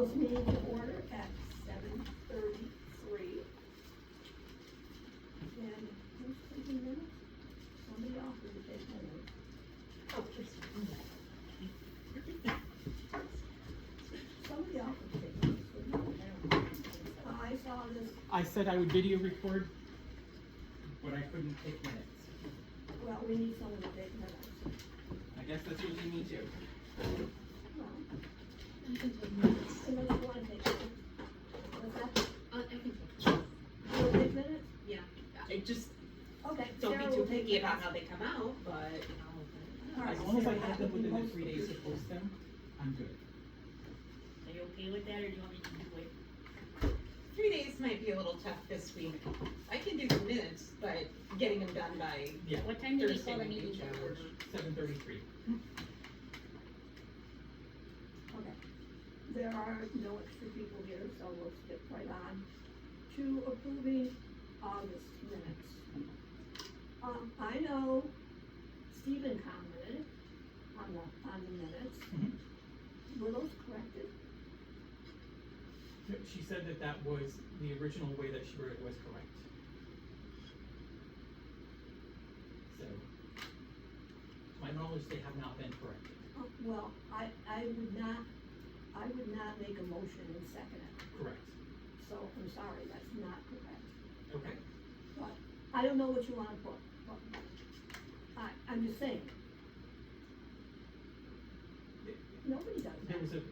call this meeting to order at 7:33. And who's taking minutes? Somebody offered to take minutes. Oh, please. Somebody offered to take minutes. I saw this, I said I would video record, but I couldn't take minutes. well, we need someone to take minutes. I guess that's what you need to. Well, I can take minutes. unless you wanna take minutes. What's that? I can take. You wanna take minutes? Yeah. I just Okay. don't Sarah be too will take picky about minutes. how they come out, but you know. All right, As long as I Sarah, have that them would be within the most 3 days to post them, I'm good. Are you okay with that, or do you want me to do it? 3 days might be a little tough this week. I can do the minutes, but getting them done by Yeah, What time do we Thursday call the would be meeting to order? challenged. 7:33. Okay. There are no extra people here, so we'll skip right on to approving August minutes. I know Stephen commented on the minutes. Were those corrected? She said that that was the original way that she wrote it was correct. So, to my knowledge, they have not been corrected. Well, I would not make a motion and second it, Correct. so I'm sorry, that's not correct. Okay. But I don't know what you wanna put, but I'm just saying, nobody does that.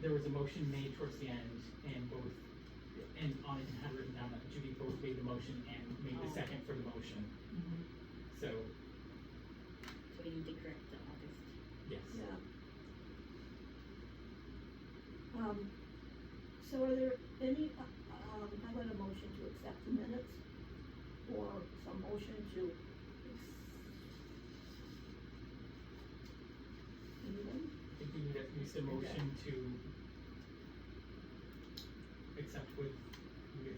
There was a motion made towards the end, and on it had written down that Judy both made the motion and made the second for the motion. So, So we need to correct the August. yes. Yeah. So are there any, how about a motion to accept the minutes? Or some motion to anyone? I think we need at least a motion to accept with the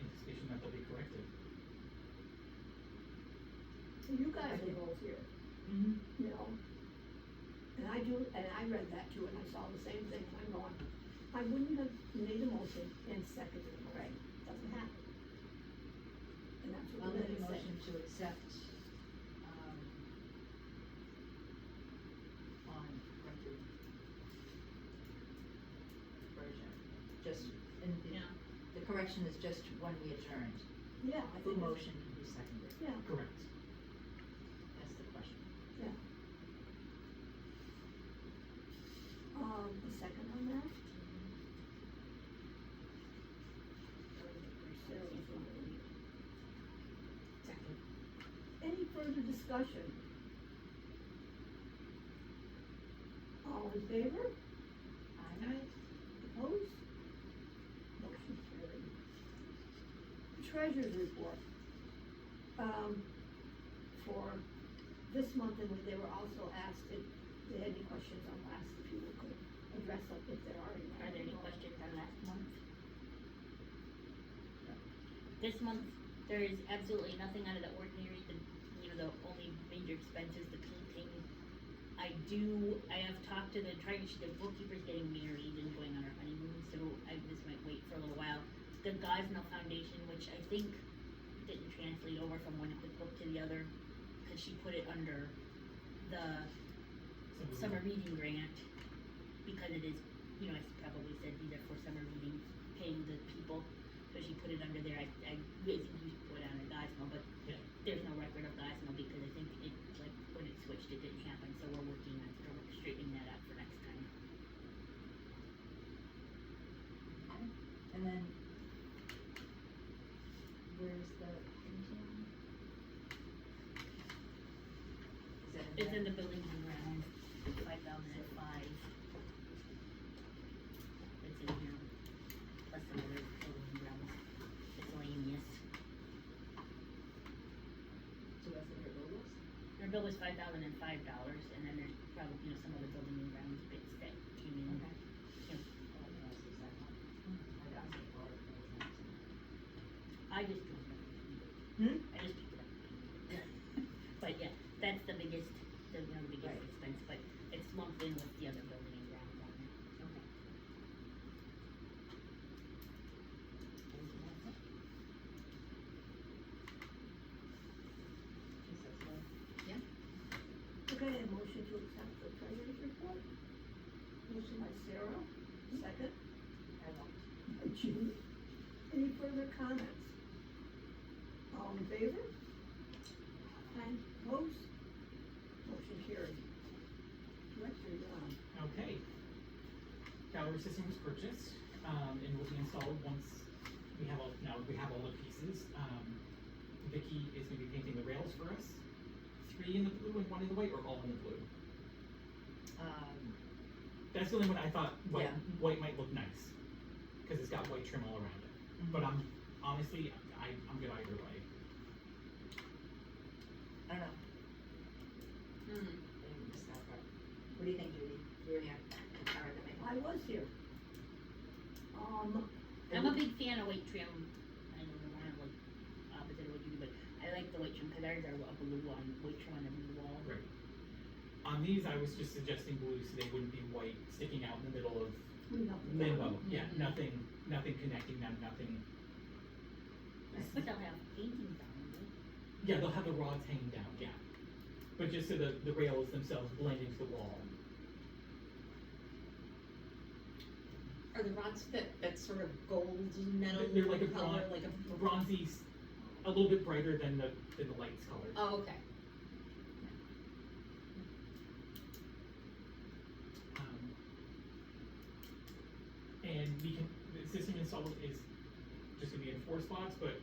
anticipation that they'll be corrected. You guys are both here, you know? And I read that too, and I saw the same thing, and I'm going, I wouldn't have made a motion and seconded it, right? Doesn't happen. And that's I'll what the make a minutes say. motion to accept, on record version, just, and the correction is just when we adjourned. Yeah, I The think. motion can be seconded, Yeah, Correct. that's the question. yeah. A second on that? Sarah's not in. second. Any further discussion? All in favor? Aye. Opposed? Motion carried. Treasurer's report. For this month, and they were also asked if they had any questions on last, if you could address them if there are any. Are there any questions on last month? This month, there is absolutely nothing out of the ordinary. The only major expense is the painting. I have talked to the bookkeeper's getting married and going on her honeymoon, so this might wait for a little while. The Gosnell Foundation, which I think didn't translate over from one book to the other, because she put it under the summer reading grant, because it is, I probably said these are for summer reading, paying the people, so she put it under there. I really think you should put it under Gosnell, but Yeah. there's no record of Gosnell, because I think it, like, when it switched, it didn't happen, so we're working on straightening that out for next time. And then, where's the painting? Is that It's in there? the buildings and grounds, 5,005. It's in here, plus some other buildings and grounds, miscellaneous. So that's what her bill was? Her bill was $5,005, and then there's probably, some other building and grounds bits that came in. Okay. You know, Oh, what else is that one? I got it. I just picked it up. I just picked it up. But yeah, that's the biggest, the biggest Right. expense, but it's lumped in with the other building and grounds on there. Okay. Okay, a motion to accept the treasurer's report. Motion by Sarah, second by Judy. Any further comments? All in favor? Aye. Opposed? Motion carried. Director, you're on. Okay. Gallery system was purchased, and will be installed once we have all the pieces. Vicky is gonna be painting the rails for us. 3 in the blue and 1 in the white, or all in the blue? That's the only one I thought Yeah. white might look nice, cause it's got white trim all around it. But honestly, I'm good either way. I don't know, I didn't miss that part. What do you think, Judy? You were here, I recommend. I was here. I'm a big fan of white trim. I don't know, kind of like opposite of what you do, but I like the white trim, cause ours are a blue one, white trim on the blue wall. Right. On these, I was just suggesting blue so they wouldn't be white sticking out in the middle of limbo. Yeah, nothing connecting them, nothing. But they'll have paintings on them, right? Yeah, they'll have the rods hanging down, yeah. But just so the rails themselves blend into the wall. Are the rods that sort of gold metal They're like a color, bronze, like a bronzy, a little bit brighter than the lights color. Oh, okay. And the system install is just gonna be in 4 spots, but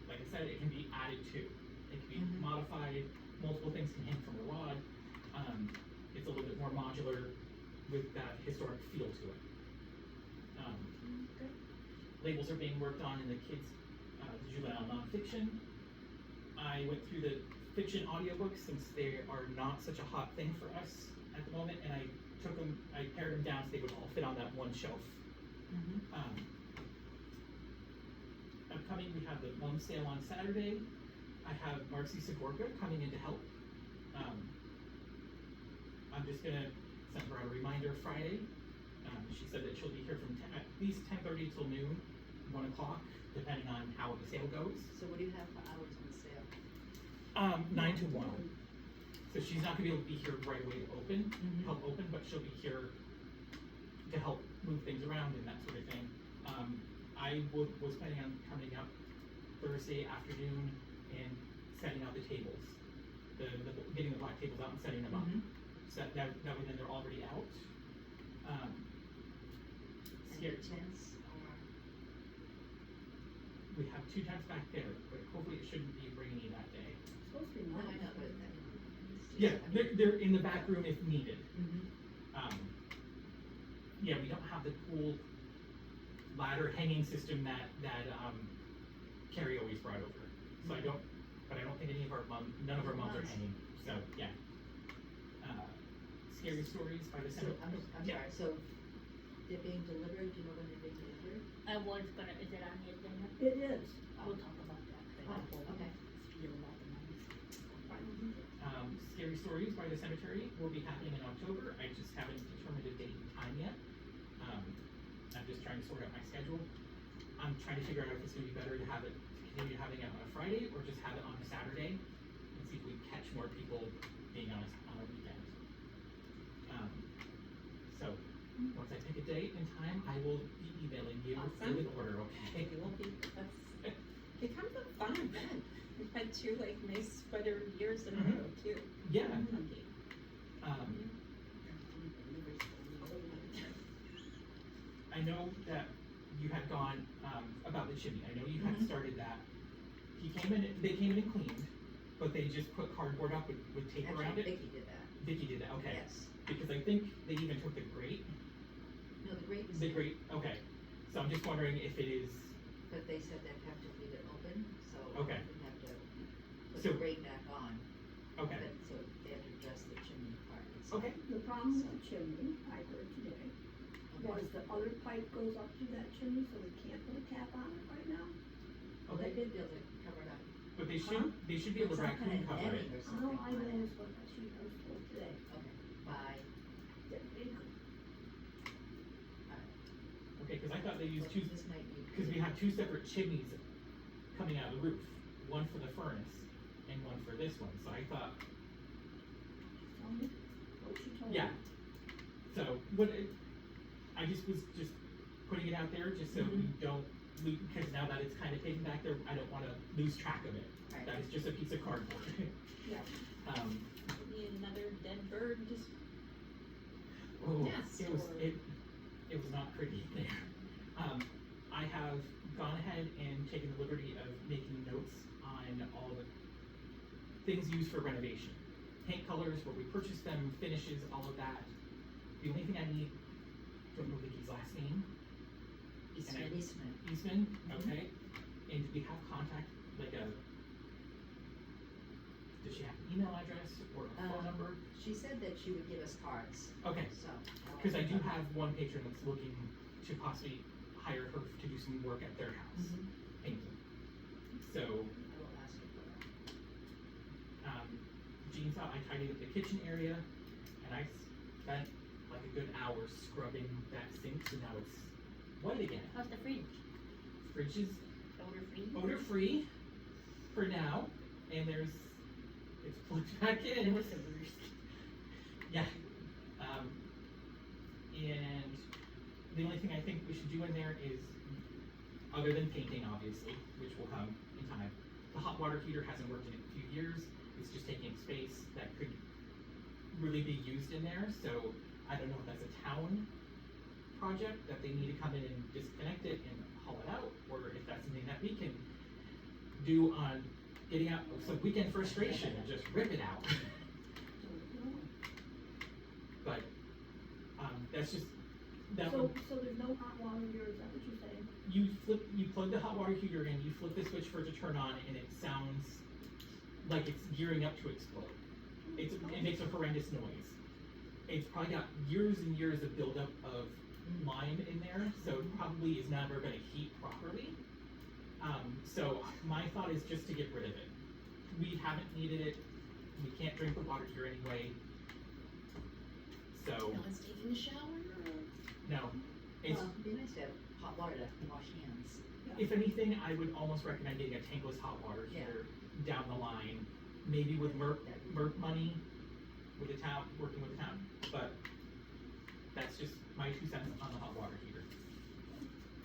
like I said, it can be added to. It can be modified, multiple things can hang from the rod. It's a little bit more modular with that historic feel to it. Labels are being worked on in the kids' juvenile nonfiction. I went through the fiction audiobooks since they are not such a hot thing for us at the moment, and I pared them down so they would all fit on that one shelf. Upcoming, we have the mum sale on Saturday. I have Marcy Sigorka coming in to help. I'm just gonna send her a reminder Friday. She said that she'll be here from at least 10:30 till noon, 1 o'clock, depending on how the sale goes. So what do you have for hours on sale? 9 to 1. So she's not gonna be able to be here right away to help open, but she'll be here to help move things around and that sort of thing. I was planning on coming up Thursday afternoon and setting out the tables, getting the black tables out and setting them up. So that way then they're already out. Any tents or? We have 2 tents back there, but hopefully it shouldn't be rainy that day. It's supposed to be No, I nice. know, but I mean, it's just, Yeah, I mean, they're in the back room if needed. Mhm. Yeah, we don't have the cool ladder hanging system that Carrie always brought over. So I don't think none of our mums are hanging, so, yeah. Scary stories by the So, cemetery. I'm Yeah. sorry, so they're being delivered, do you know when they're being delivered? I was gonna, is it on the agenda? It is. We'll talk about that, 'cause I got a whole Okay. spiel about the numbers. Scary Stories by the Cemetery will be happening in October. I just haven't determined a date and time yet. I'm just trying to sort out my schedule. I'm trying to figure out if it's gonna be better to continue having it on a Friday or just have it on a Saturday and see if we catch more people being on a weekend. So once I pick a date and time, I will be emailing you Awesome. with order, okay? It will be, that's, becomes a fun event. We've had 2 like nice weather years in a row too. Yeah. Okay. I know that you had gone, about the chimney, I know you had started that. They came in and cleaned, but they just put cardboard up with tape around Actually, it. Vicky did that, Vicky did that, okay. yes. Because I think they even took the grate, No, the grate was. okay. So I'm just wondering if it is, But they said they'd have to leave it open, so. Okay. We'd have to put So- the grate back on, okay, but, so they have to address the chimney part itself. okay, The problem with the chimney, I heard today, was the other pipe goes up to that chimney, so we can't put a cap on it right now. Well, they did build it, cover it up. but they should be able to Some kind raccoon of cover it. netting or Oh, something I on it. know, but I was told today Okay, bye. that they could. Okay, cause I thought they used So 2, this might be. cause we have 2 separate chimneys coming out of the roof, one for the furnace and one for this one, so I thought me what she told me. Yeah. So, I just was putting it out there, just so we don't lose, because now that it's kind of hidden back there, I don't wanna lose track of it. Right. That is just a piece of cardboard. Yeah. Maybe another dead bird, just, Oh, Yes, it was, or- it was not pretty there. I have gone ahead and taken the liberty of making notes on all the things used for renovation. Paint colors, where we purchased them, finishes, all of that. The only thing I need, don't know Vicky's last name, Eastman. Eastman. Eastman, okay? And do we have contact, like does she have an email address or a phone number? She said that she would give us cards, Okay, so. cause I do have one patron that's looking to possibly hire her to do some work at their house, painting. So, I will ask her for that. Jean thought I tidied up the kitchen area, and I spent like a good hour scrubbing that sink, so now it's white again. How's the fridge? Fridge is Odor-free? odor-free for now, and it's plugged back in. It was the worst. Yeah. And the only thing I think we should do in there is, other than painting, obviously, which will come in time, the hot water heater hasn't worked in a few years. It's just taking space that could really be used in there, so I don't know if that's a town project that they need to come in and disconnect it and haul it out, or if that's something that we can do on getting out some weekend frustration and just rip it out. But, that's just, that So, one, so there's no hot water here, is that what you're saying? you plug the hot water heater in, you flip the switch for it to turn on, and it sounds like it's gearing up to explode. It makes a horrendous noise. It's probably got years and years of buildup of lime in there, so it probably is never gonna heat properly. So my thought is just to get rid of it. We haven't needed it, we can't drink the water here anyway. So, no one's taking a shower, or? no, it's, Well, it'd be nice to have hot water to wash hands. if anything, I would almost recommend getting a tankless hot water heater down the line, maybe with MERP money, with the town, working with the town, but that's just my 2 cents on the hot water heater.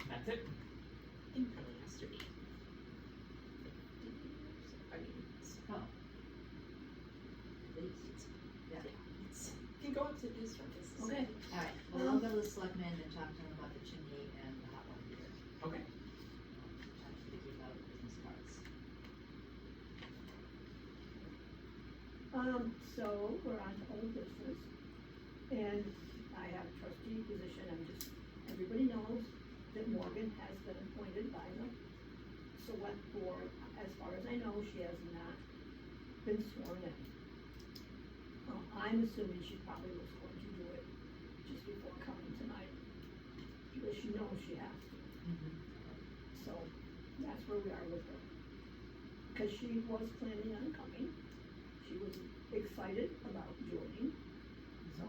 And that's it. I think probably has to be. I mean, Oh. At least, yeah. can go up to this one, this is. Okay. Alright, well, I'll go to the selectmen and talk to them about the chimney and the hot water heater. Okay. Talk to Vicky about business cards. So we're on to old business, and I have a trustee position, everybody knows that Morgan has been appointed by the select board. As far as I know, she has not been sworn in. I'm assuming she probably was going to do it just before coming tonight, because she knows she has to. So, that's where we are with her. Cause she was planning on coming, she was excited about joining, so,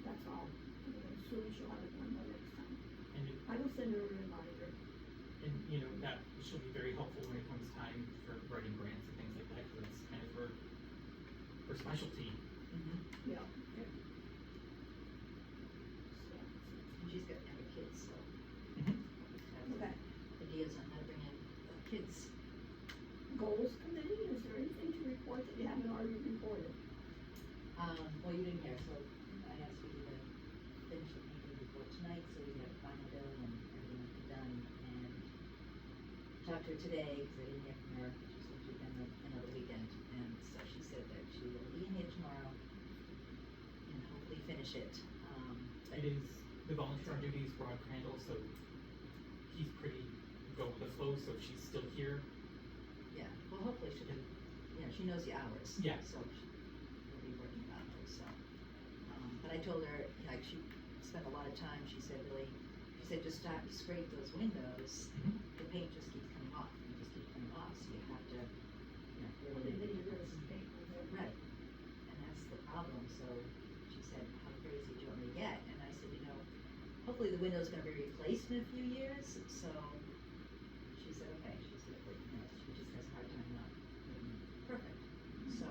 that's all. I'm assuming she'll have it done by next time. And, I will send her a reminder. and, you know, that she'll be very helpful when it comes time for writing grants and things like that, because that's kind of her specialty. Yeah. And she's got younger kids, so. Mhm. Okay, Ideas on how to bring in kids. goals committee, is there anything to report that you haven't already reported? Well, you didn't hear, so I asked you to finish the painting report tonight, so we have final bill and everything will be done, and talked to her today, cause I didn't hear from her, she's supposed to be done another weekend, and so she said that she will be in here tomorrow and hopefully finish it, It is the volunteer on duty is Rod Crandall, so he's pretty go with the flow, so if she's still here, yeah, well, hopefully she'll be, you know, she knows the hours. Yeah. So she'll be working on those, so. But I told her, like, she spent a lot of time, she said just start to scrape those windows, Mhm. the paint just keeps coming off, and just keeps coming off, so you have to, you know, And really. then you really some paper there. Right, and that's the problem, so she said, how crazy do you want me to get? And I said, you know, hopefully the window's gonna be replaced in a few years, so she said, okay, she said, but, you know, she just has a hard time not making it perfect. So,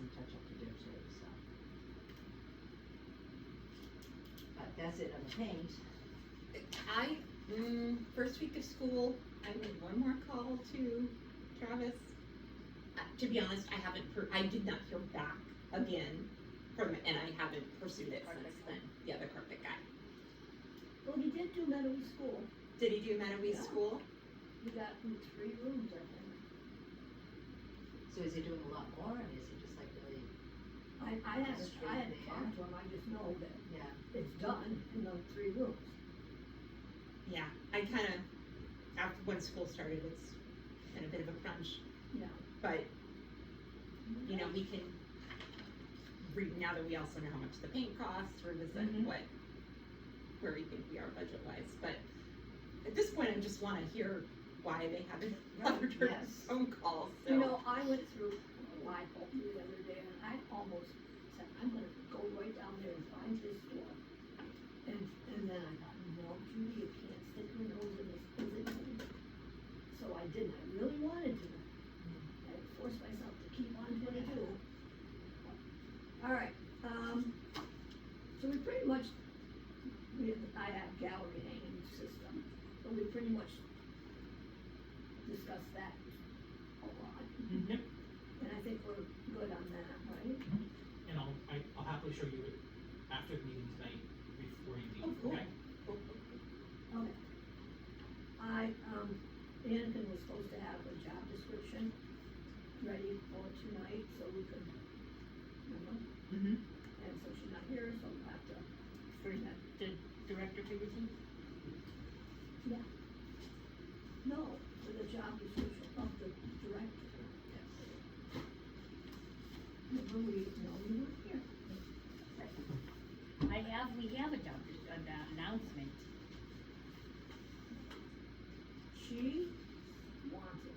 some touch up to do too, so. But that's it on the paint. First week of school, I made one more call to Travis. To be honest, I did not hear back again from, and I haven't pursued it since then. Yeah, the carpet guy. Well, he did do Meadowy School. Did he do Meadowy Yeah. School? He got 3 rooms, I think. So is he doing a lot more, or is he just like really, I haven't talked to him, I just know that yeah, it's done in those 3 rooms. Yeah, I kind of, after when school started, it's been a bit of a crunch. Yeah. But, you know, we can now that we also know how much the paint costs, revisit where we think we are budget-wise. But at this point, I just wanna hear why they haven't ordered Yes. phone calls, so. You know, I went through my home the other day and I almost said, I'm gonna go right down there and find his store. And then I thought, no, Judy, you can't stick your nose in this business. So I didn't, I really wanted to. I forced myself to keep on 22. Alright, so we pretty much, I have gallery hanging system, but we pretty much discussed that a lot. Yep, And I think we're good on that, right? and I'll happily show you it after the meeting tonight, before you leave, Oh, cool. okay? Okay. Anakin was supposed to have a job description ready for tonight, so we could, remember? And so she's not here, so we'll have to, For the director position? no, for the job description of the director. Remember, we weren't here. We have a job, announcement. She wanted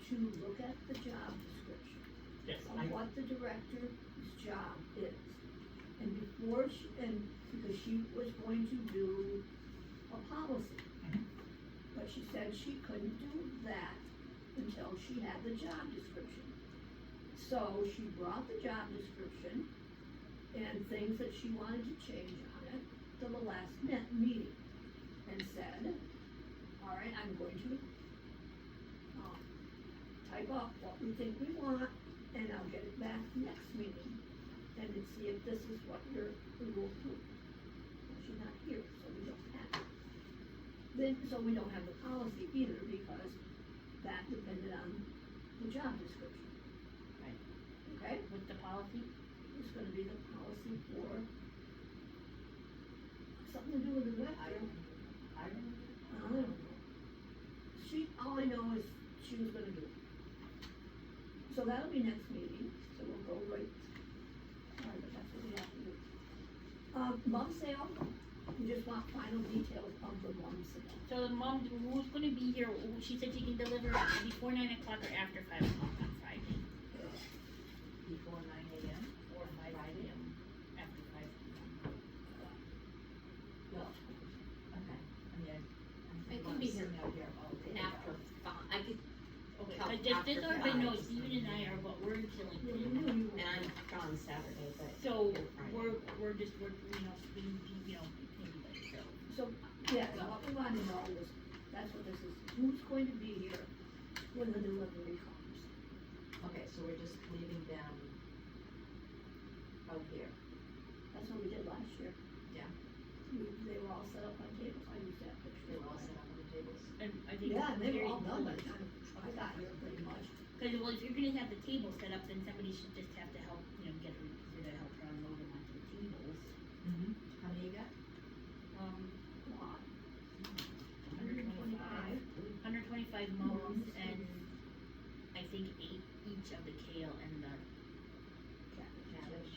to look at the job description. Yes, On what the director's job is. And because she was going to do a policy. Mhm. But she said she couldn't do that until she had the job description. So she brought the job description and things that she wanted to change on it to the last meeting. And said, all right, I'm going to, type up what we think we want, and I'll get it back next meeting, and then see if this is what we will approve. Well, she's not here, so we don't have it. So we don't have the policy either, because that depended on the job description. Right. Okay, What's the policy? it's gonna be the policy for something to do with the rec. I don't know. All I know is she was gonna do it. So that'll be next meeting, so we'll go right, alright, but that's what we have to do. Mum sale, we just want final details of the mum sale. So the mom, who's gonna be here, she said she can deliver before 9 o'clock or after 5 o'clock on Friday. before 9 AM? Or 5 p.m. After 5 p.m. Well, okay, I mean, I can be here out here all day. After, I could, Okay, Till but just after everybody 5. knows, Steven and I are, but we're in Yeah, we Killington. knew you and were. I'm gone Saturday, but. So here Friday. we're just, you know, speaking, anyway, so. So, yeah, so what we wanted to know was, that's what this is, who's going to be here when the delivery comes? Okay, so we're just leaving them out here. That's what we did last year. Yeah. They were all set up on tables, I used that picture. They were all set up on the tables. And I think. Yeah, and they were very all done by the important. time I got here pretty much. Cause well, if you're gonna have the table set up, then somebody should just have to help, you know, get her, to help her unload them onto the tables. How many you got? Lot. 125 mums and I think 8 each of the kale and the Cabbage.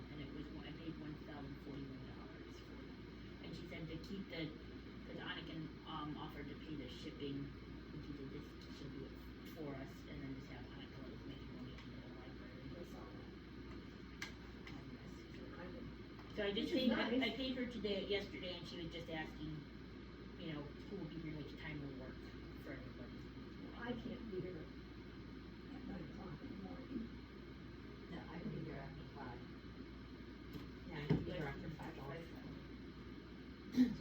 and it was, I paid $1,041 for it. And she said to keep cause Anakin, offered to pay the shipping, and she said this, she'll do it for us, and then just have Anakin let us make money into the library. That's all that. Kind of. So I just Which is paid, nice. I paid her yesterday, and she was just asking, you know, who will be here, which time will work for everybody. I can't be here at 9 o'clock.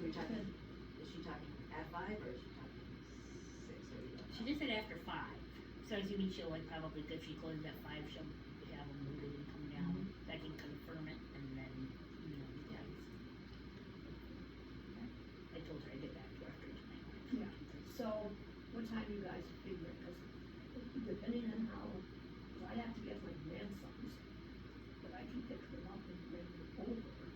you're talking, is she talking at 5 or is she talking 6 or you don't She know? just said after 5, so I assuming she'll like probably, if she closes at 5, she'll have them moved and come down. I can confirm it and then email you guys. I told her I'd get back to her after tonight. Yeah. So, what time you guys figure, cause depending on how, cause I have to get my grandsons, but I can pick them up and bring them over.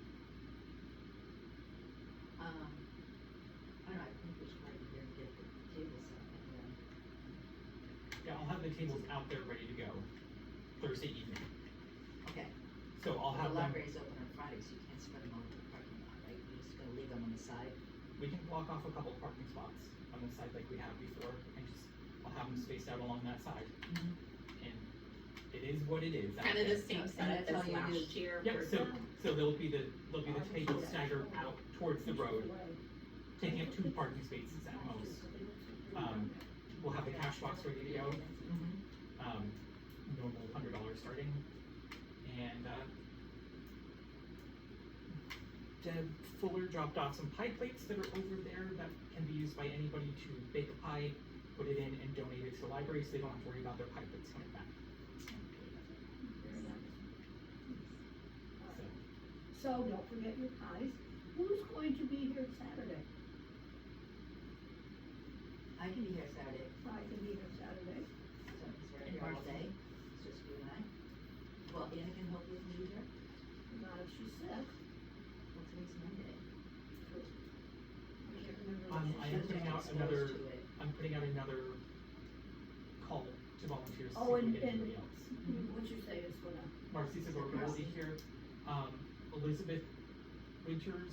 I don't know, I think we should probably be here and get the table set up and then. Yeah, I'll have the tables out there ready to go Thursday evening. Okay. So I'll have The them, library's open on Friday, so you can't spread them all over the parking lot, right? You're just gonna leave them on the side? we can block off a couple parking spots on the side like we have before, and just, I'll have them spaced out along that side. And it is what it is out Kind of there. the same And setup that's as all you do. last year. Yep, for- so there'll be the tables staggered out towards the road, taking up 2 parking spaces at most. We'll have the cash box ready to go, normal $100 starting, and, Deb Fuller dropped off some pie plates that are over there that can be used by anybody to bake a pie, put it in, and donate it to the library, so they don't have to worry about their pie plates coming back. Very nice. So, So don't forget your pies. Who's going to be here Saturday? I can be here Saturday, I can be here Saturday. so we're here all day, it's just you and I. Well, Anna can help you if you need her. Not if she's sick. Well, today's Monday. I can't remember. I what am she putting said. out Exposed another, to it. I'm putting out another call to volunteers to see Oh, if we and- get anybody else. What you say is gonna, Marcy Segura will be here. Elizabeth Winters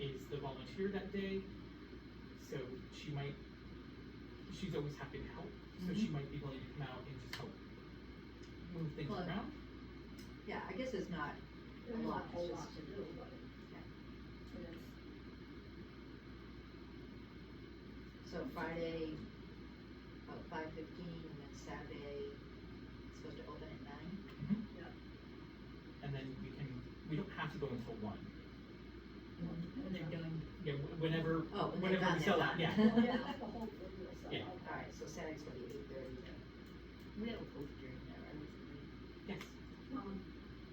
is the volunteer that day, so she's always happy to help, so she might be willing to come out and just help move things Well, around. Yeah, I guess it's not, there's not a whole It's lot just- to do, but Yeah. it is. so Friday, about 5:15, and then Saturday, it's supposed to open at 9? And then we don't have to go until 1. When they're done. Yeah, whenever, Oh, when they're whenever we done, sell they're out, done. yeah. Well, yeah, hopefully we'll sell Yeah. out. Alright, so Saturday's gonna be 8:30 to. We have a poster in there, obviously, Yes,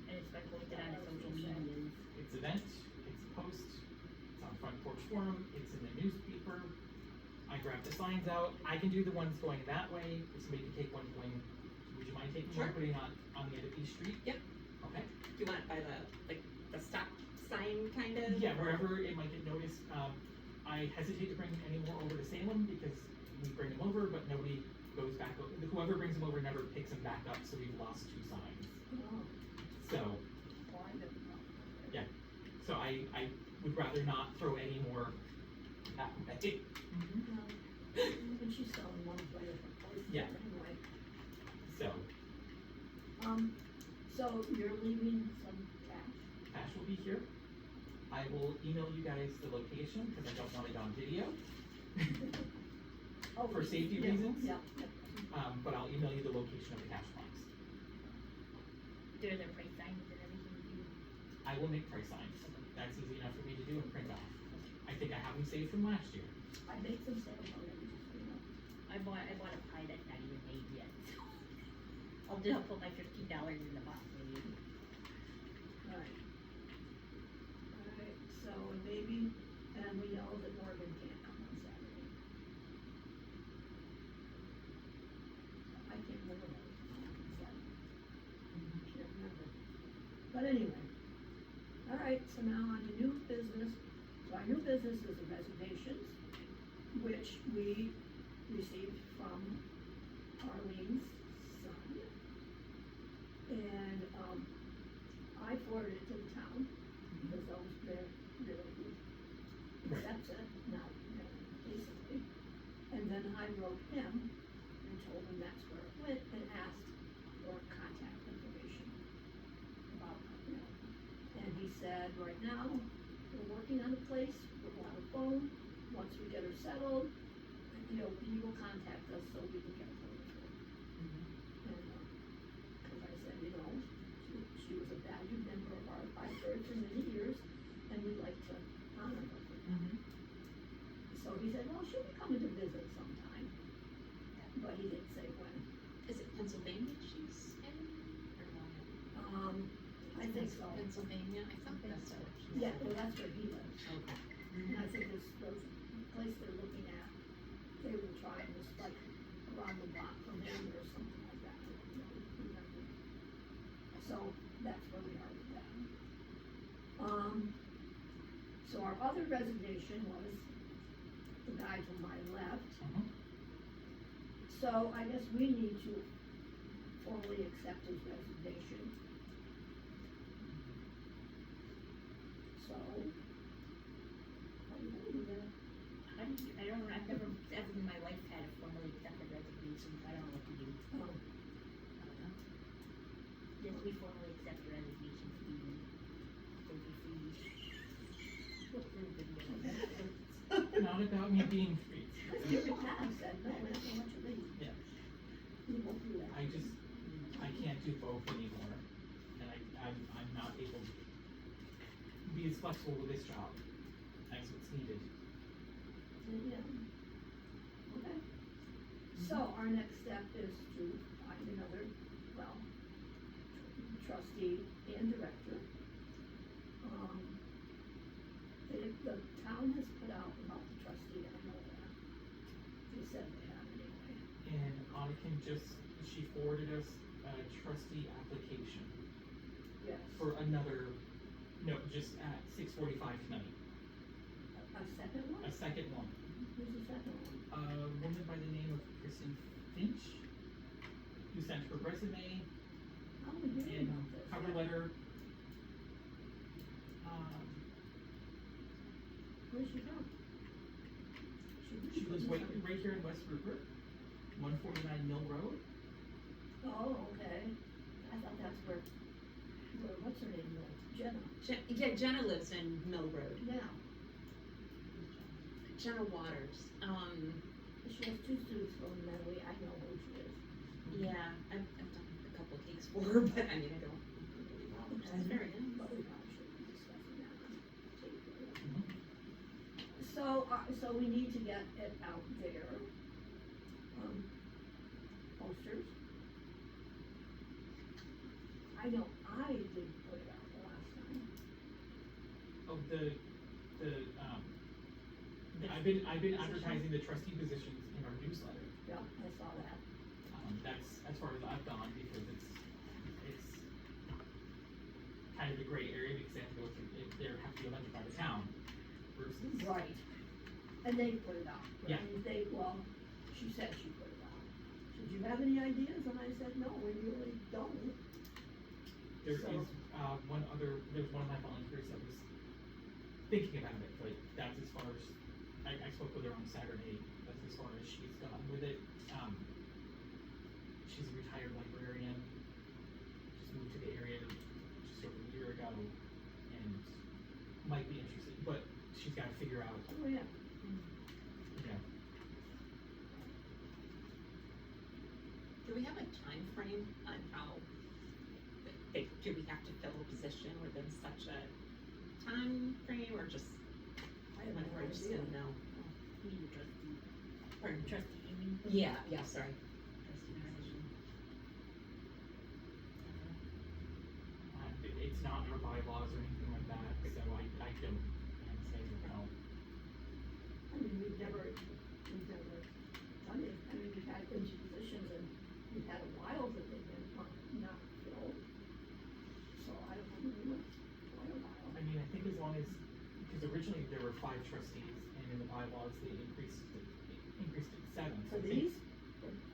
and it's been posted on the social medias. it's event, it's post, it's on Front Porch Forum, it's in the newspaper. I grabbed the signs out. I can do the ones going that way, if somebody can take one going, would you mind taking one, Sure. putting it on the end of East Street? Yep. Okay. Do you want it by the stop sign kind of? Yeah, wherever it might get noticed. I hesitate to bring any more over to Salem because we bring them over, but nobody goes back over. Whoever brings them over never picks them back up, so we've lost 2 signs. Oh, So, well, I didn't know. yeah. So I would rather not throw any more that way. And she's selling one plate of her place Yeah. anyway. So, So you're leaving some cash? Ash will be here. I will email you guys the location because I don't want it on video. Oh, For safety yeah, reasons? Yeah, But I'll email you the location of the cash box. There are their price signs and everything too. I will make price signs. That's easy enough for me to do and print off. I think I have them saved from last year. I made some sales already, just so you know. I bought a pie that's not even made yet. I'll just put my $15 in the box maybe. Alright. Alright, so maybe, and we know that Morgan can't come on Saturday. I can't remember what was on Saturday. Can't remember. But anyway, alright, so now on to new business. So our new business is the resignations, which we received from Arlene's son. And, I forwarded it to the town, because those really accepts it, now, basically. And then I wrote him and told him that's where it went and asked for contact information about, and he said, right now, we're working on a place, we'll have a phone, once we get her settled, he will contact us so we can get hold of her. And, cause I said, she was a valued member of our library for many years, and we'd like to honor her he said, well, she'll be coming to visit sometime, but he didn't say when. Is it Pennsylvania she's in, or no? I think so. Pennsylvania, I thought that's what she Yeah, said. well, that's where he lives. Okay. And I think this, the place they're looking at, they were trying was like around the block from him or something like that. I don't know, remember. So that's where we are with that. So our other resignation was the guy to my left. Mhm. So I guess we need to formally accept his resignation. So, how do you do that? How do you, I don't know, I've never, ever in my life had a formally accepted resignation, so I don't know what to do. Oh, I don't know. Yes, we formally accept your resignation, Stephen. Thank you for you. Not about me being free. People have said, no, we're not gonna let you leave. Yeah. We won't do that. I can't do both anymore, and I'm not able to be as flexible with this job as what's needed. Yeah. Okay. So our next step is to find another, well, trustee and director. The town has put out about the trustee, I know that. They said they have anyway. And Anniken she forwarded us a trustee application Yes. for another, no, just at 6:45 tonight, A second one? a second one. Who's the second one? A woman by the name of Kristen Finch, who sent her resume How do we hear and about this? cover letter. Where's she from? She lives right here in West Rupert, 149 Mill Road. Oh, okay. I thought that's where, what's her name, Jenna? Yeah, Jenna lives in Mill Road. Yeah. Jenna Waters. She has two students from Medway, I know who she is. Yeah, I've done a couple of cakes for her, but I mean, I don't really well. She's very good. But we probably shouldn't be discussing that on tape. Mhm. So we need to get it out there. Posters. I know I did put it out the last time. Oh, I've been advertising the trustee positions in our newsletter. Yeah, I saw that. That's as far as I've gone, because it's kind of a gray area, because they have to go through, there have to be elected by the town versus. Right. And they put it out. Yeah. And well, she said she put it out. Did you have any ideas? And I said, no, we really don't. There is, So- there's one of my volunteers that was thinking about it, but that's as far as, I spoke with her on Saturday, that's as far as she's gone with it. She's a retired librarian, just moved to the area just over a year ago, and might be interested, but she's gotta figure out, Oh, yeah. you know, Do we have a time frame on how, do we have to fill a position within such a time frame, or just, I have no whenever, I just didn't idea. know? You mean the trustee, Pardon? trustee, you mean? Yeah, sorry. Trustee position. it's not in our bylaws or anything like that, so I don't, say no. I mean, we've never done it. I mean, we've had empty positions and we've had a while that they've been not filled. So I don't know, maybe quite a while. I mean, I think as long as, because originally there were 5 trustees, and in the bylaws, they increased it to 7. For So I think- these?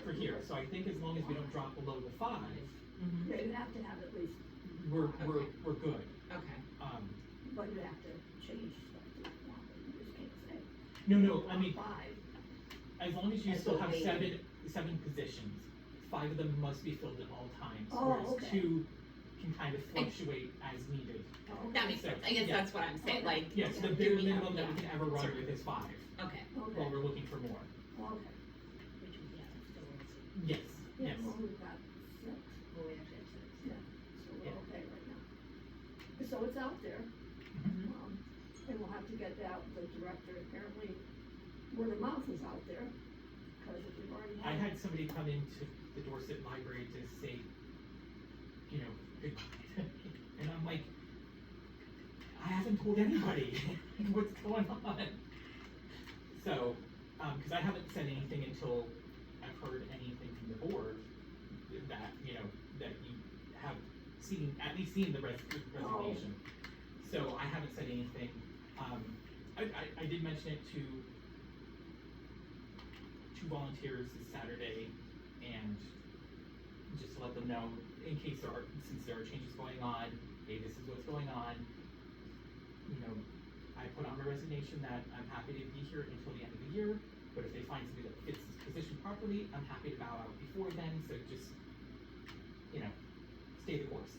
For here, so I think as long as we don't drop below the 5, Yeah, you have to have at least, we're Okay. good. Okay. but you have to change stuff to that one, but you just can't say. No, I mean, 5. as long as you As still a have waiting. 7 positions, 5 of them must be filled at all times, Oh, whereas okay. 2 can kind of fluctuate as needed. Oh, That okay. makes sense, I guess Yeah. that's what I'm saying, Okay. like. Yes, the do bare we have- minimum that we can ever run Sorry. with is 5, Okay, while Okay, we're looking for more. okay. Which was, yeah, still was, Yes, Yeah, yes. well, we've got 6. well, we actually have 6. Yeah, so we're Yeah. okay right now. So it's out there, Mhm. and we'll have to get out the director, apparently, word of mouth is out there, cause if you've already I had. had somebody come into the Dorset Library to say, you know, goodbye, and I'm like, I haven't told anybody what's going on. So, cause I haven't said anything until I've heard anything from the board that, you know, that you have seen, at least seen the resignation. So I haven't said anything. I did mention it to two volunteers this Saturday, and just to let them know, in case since there are changes going on, hey, this is what's going on. You know, I put on my resignation that I'm happy to be here until the end of the year, but if they find somebody that fits this position properly, I'm happy to bow out before then, so just, you know, stay the course.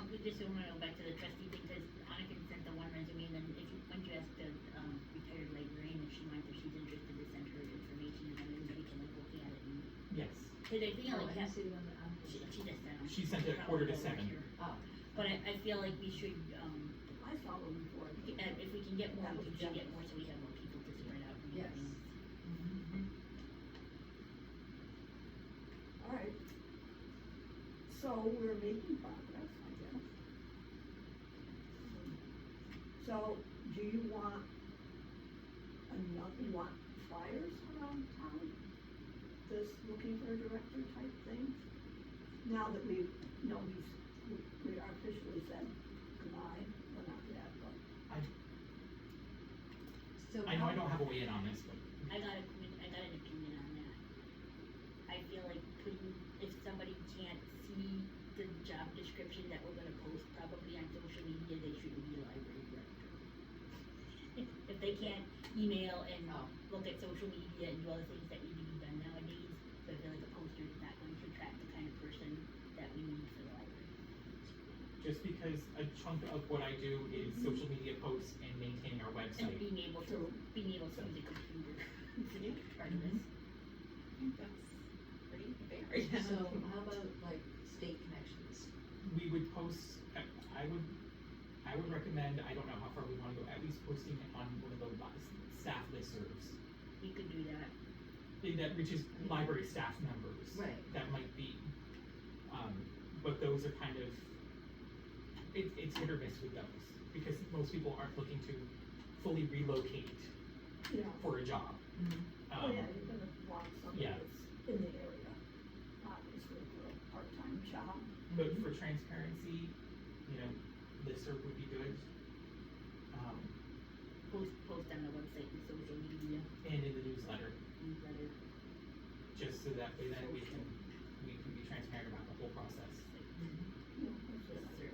We just wanna go back to the trustee thing, cause Annika sent the one resume, and then once you ask the, retired librarian if she minds, if she's interested to send her information, and then maybe we can like look at it and. Yes, Cause I feel Oh, like I didn't see the one that I'm. she just sent them. she sent it at Probably 6:45. over here. Oh, But I feel like we should, I saw them before. if we can get more, That we was should get generous. more, so we have more people to spread out. and Yes. things. Alright. So we're making progress, I guess. So, do you want you want flyers around town? This looking for a director type thing? Now that we are officially said goodbye, well, not yet, but. so. I know I don't have a way in on this, but I got an opinion on that. I feel like if somebody can't see the job description that we're gonna post probably on social media, they shouldn't be a library director. If they can't email and Oh. look at social media and do all the things that need to be done nowadays, so I feel like a poster is not going to attract the kind of person that we need for the library. just because a chunk of what I do is social media posts and maintaining our And website. being able to use a computer is a big part of this. I think that's pretty fair, yeah. So how about like state connections? We would post, I would recommend, I don't know how far we wanna go, at least posting it on one of the staff listservs. We could do that. That reaches library staff members. Right. That might be, but those are kind of, it's hit or miss with those, because most people aren't looking to fully relocate Yeah. for a job. Oh, yeah, you're gonna want somebody yeah. that's in the area, obviously for a part-time job. But for transparency, you know, listserv would be good. Post on the website and social media, And in the newsletter, newsletter. just so that way that we can be transparent about the whole process. Yeah, that's what I hear.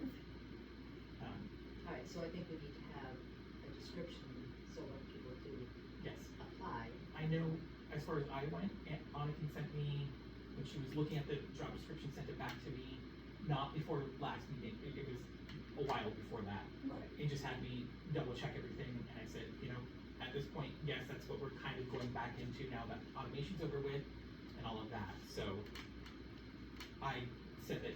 Alright, so I think we need to have a description so when people do Yes, apply. I know, as far as I went, Annika sent me, when she was looking at the job description, sent it back to me, not before last meeting, it was a while before that. Right. It just had me double check everything, and I said, you know, at this point, yes, that's what we're kind of going back into now that automation's over with, and all of that, so. I said that,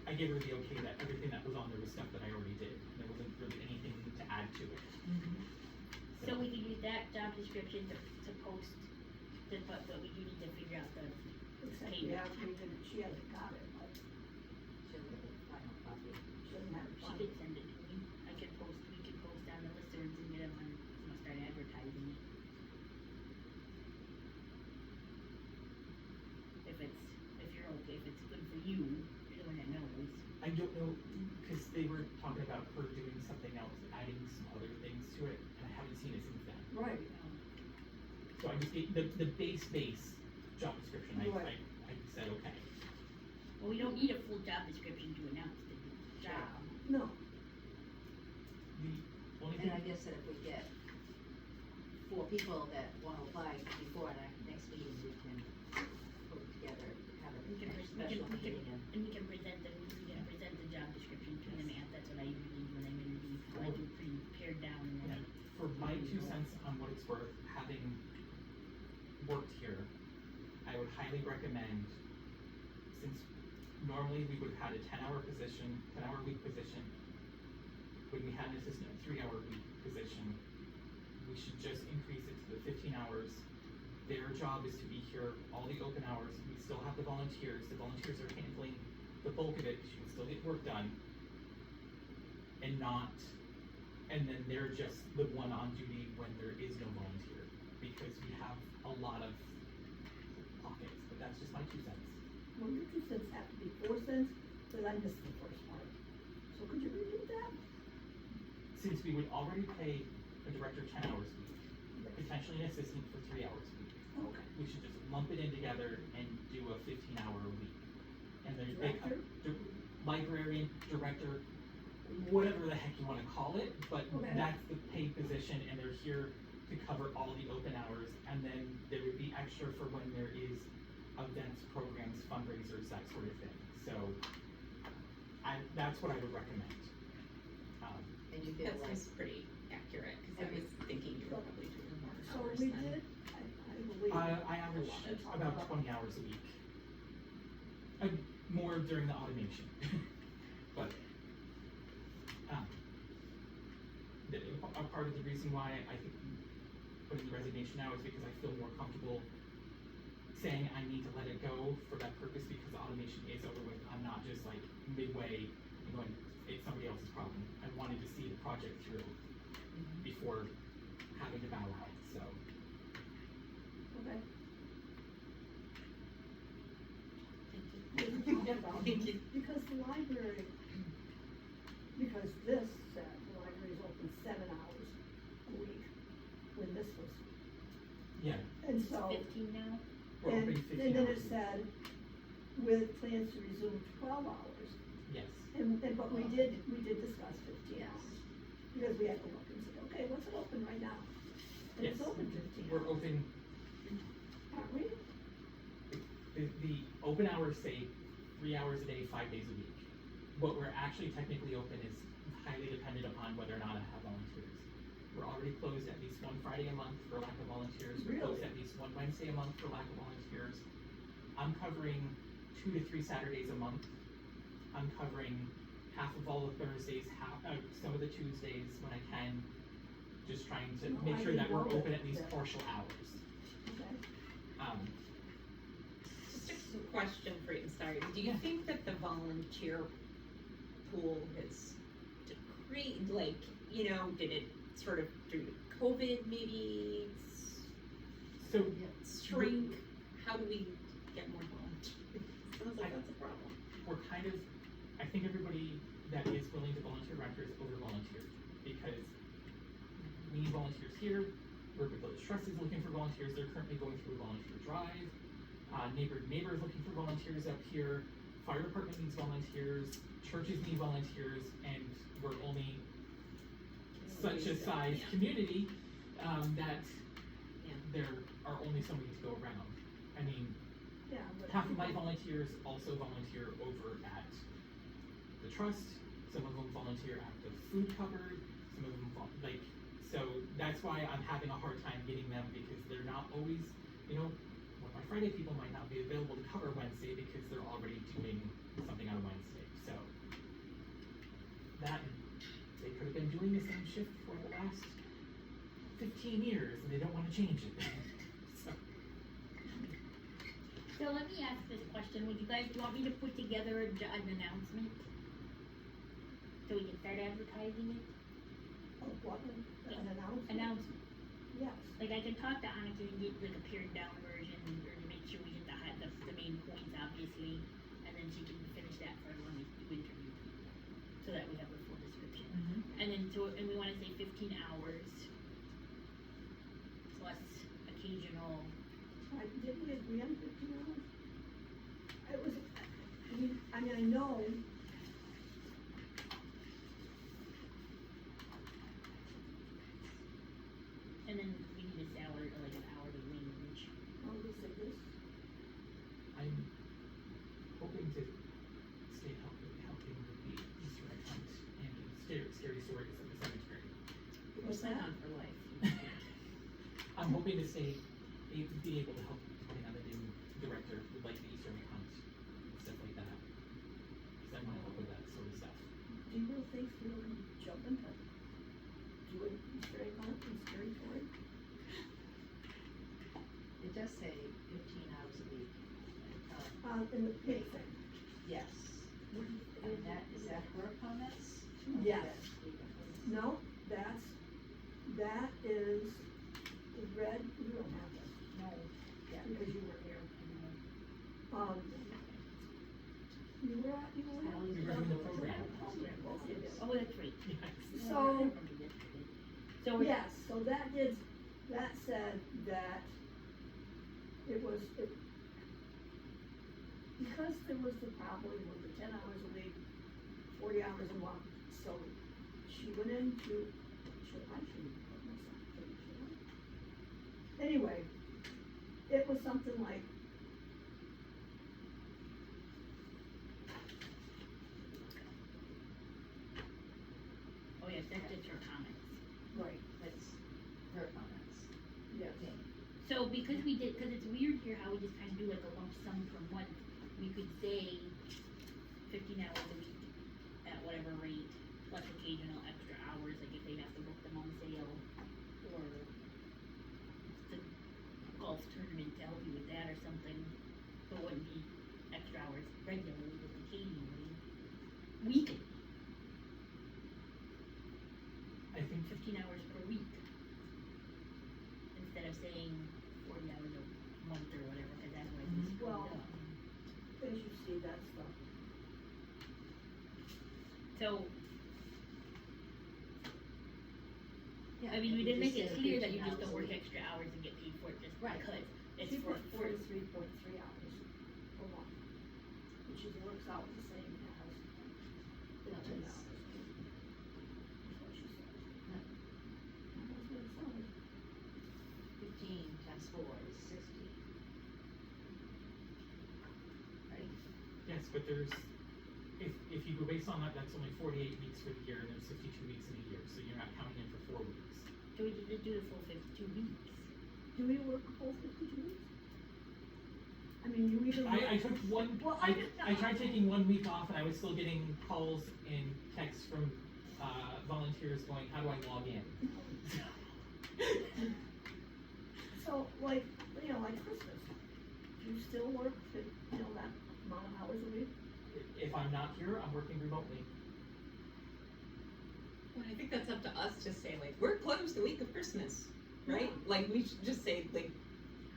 I gave her the okay that everything that was on there was stuff that I already did, there wasn't really anything to add to it. So we could use that job description to post, but we do need to figure out the Except, payment. yeah, she hasn't got it, but She'll get the final copy. she doesn't have it. She could send it to me, we could post on the listservs and get them on, start advertising it. If you're okay, if it's good for you, you're the one that knows. I don't know, cause they were talking about her doing something else, adding some other things to it, and I haven't seen it since then. Right, So I just gave, the base job description, Right. I said, okay. Well, we don't need a full job description to announce the job. no, The only And thing, I guess that if we get 4 people that wanna apply before our next meeting, we can put together, have a We can special meeting and. And we can present the job description to them, and that's what I usually do when I'm interviewing, I do pretty pared down and then for my 2 cents on what it's worth, having worked here, I would highly recommend, since normally we would have had a 10-hour week position, when we had an assistant 3-hour week position, we should just increase it to the 15 hours. Their job is to be here all the open hours. We still have the volunteers are handling the bulk of it, she can still get work done. And then they're just the one on duty when there is no volunteer, because we have a lot of pockets, but that's just my 2 cents. Well, your 2 cents have to be 4 cents, because I missed the first part. So could you repeat that? Since we would already pay a director 10 hours a week, potentially an assistant for 3 hours a week, Okay. we should just lump it in together and do a 15-hour a week. And then Director? Librarian, director, whatever the heck you wanna call it, but Okay. that's the paid position, and they're here to cover all the open hours, and then there would be extra for when there is events, programs, fundraisers, that sort of thing. So, that's what I would recommend. And you feel That like, seems pretty accurate, cause I was thinking you were probably doing more So hours we than. did, I believe. I average about 20 hours a week. More during the automation, but, a part of the reason why I think putting the resignation now is because I feel more comfortable saying I need to let it go for that purpose, because automation is over with. I'm not just like midway and going, it's somebody else's problem. I wanted to see the project through before having to bow out, so. Okay. Thank you. Because the library, because this said the library is open 7 hours a week, when this was, Yeah, and so, 15 now? we're and, opening 15 and then hours it a week. said, with plans to resume 12 hours, Yes, but we did discuss 15 hours. Because we had to look and say, okay, what's it open right now? And it's Yes. open 15 we're hours, open, aren't we? the open hours say 3 hours a day, 5 days a week. What we're actually technically open is highly dependent upon whether or not I have volunteers. We're already closed at least 1 Friday a month for lack of volunteers. We're closed Really? at least 1 Wednesday a month for lack of volunteers. I'm covering 2 to 3 Saturdays a month. I'm covering half of all the Thursdays, some of the Tuesdays when I can, just trying to No, make I sure that didn't we're know open that. at least Yeah. partial hours. Okay. Just a question for you, sorry, do you Yeah. think that the volunteer pool has decreased, like, you know, did it sort of due to COVID maybe So, shrink? How do we get more volunteers? Sounds like that's a problem. we're kind of, I think everybody that is willing to volunteer around here is over volunteered, because we need volunteers here. We're with those trustees looking for volunteers, they're currently going through a volunteer drive. Neighbors looking for volunteers up here, fire department needs volunteers, churches need volunteers, and we're only such a size Yeah. community, that Yeah. there are only so many to go around. I mean, Yeah, but. half of my volunteers also volunteer over at the trust, some of them volunteer at the food cupboard, some of them so that's why I'm having a hard time getting them, because they're not always, one of my Friday people might not be available to cover Wednesday because they're already doing something on Wednesday, so. That, they could have been doing the same shift for the last 15 years and they don't wanna change it. So, So let me ask this question, would you guys want me to put together an announcement? So we can start advertising it? Oh, what, an announcement? Announcement, Yes. like I can talk to Annika and get like a pared down version, or to make sure we hit the main points obviously, and then she can finish that for when we do interview people, so that we have a full description. And then and we wanna say 15 hours plus occasional. Did we agree on 15 hours? It was, I mean, I know. And then we need a salary, or like an hourly wage. How do we say this? I'm hoping to stay helping with the Easter egg hunt and scary stories at the cemetery. We're signed on for life. I'm hoping to be able to help depending on the new director with like the Easter egg hunt, stuff like that. Cause I wanna help with that sort of stuff. Do you really think we can jump into do an Easter egg hunt and scary story? in the pay thing. Yes. And that, is that her comments? Yes. No, that is the red, you don't have this. No. Yeah. Because you weren't here. You were at. You were doing the program. Yes, you did. Oh, that's right. Yes. So, I remember yesterday. So we're- yes, so that said that it was, because there was the problem with the 10 hours a week, 40 hours a month, so she went into, I shouldn't put myself through, should I? Anyway, it was something like, Oh, yes, that's just her comments. right, That's her comments. yes. Okay. So because it's weird here how we just kind of do like a lump sum per month, we could say 15 hours a week at whatever rate, plus occasional extra hours, like if they have to book them on sale, or the golf tournament to help you with that or something, so it wouldn't be extra hours regularly, but occasionally, weekly, I think 15 hours per week. Instead of saying 40 hours a month or whatever, cause that's what it's screwed Well, up. As you see, that's the, So, Yeah, I mean, we if you didn't make just it said clear that 15 you just hours don't a work week. extra hours and get paid for it just Right. because it's she for, put 43.3 hours per month, which is, works out the same as 15 Nice. hours. That's what she said. Huh. That's what it sounded. 15 times 4 is 60. Right? yes, but there's, if you go based on that, that's only 48 weeks for the year, and there's 52 weeks in a year, so you're not counting in for 4 weeks. so we did do the full 52 weeks. Do we work a full 52 weeks? I mean, you either work. I took one, Well, I tried taking 1 week off, and I was still getting calls and texts from, volunteers going, how do I log in? So, like, like Christmas, do you still work, that amount of hours a week? If I'm not here, I'm working remotely. Well, I think that's up to us to say, like, we're closed the week of Christmas, right? Like, we should just say, like,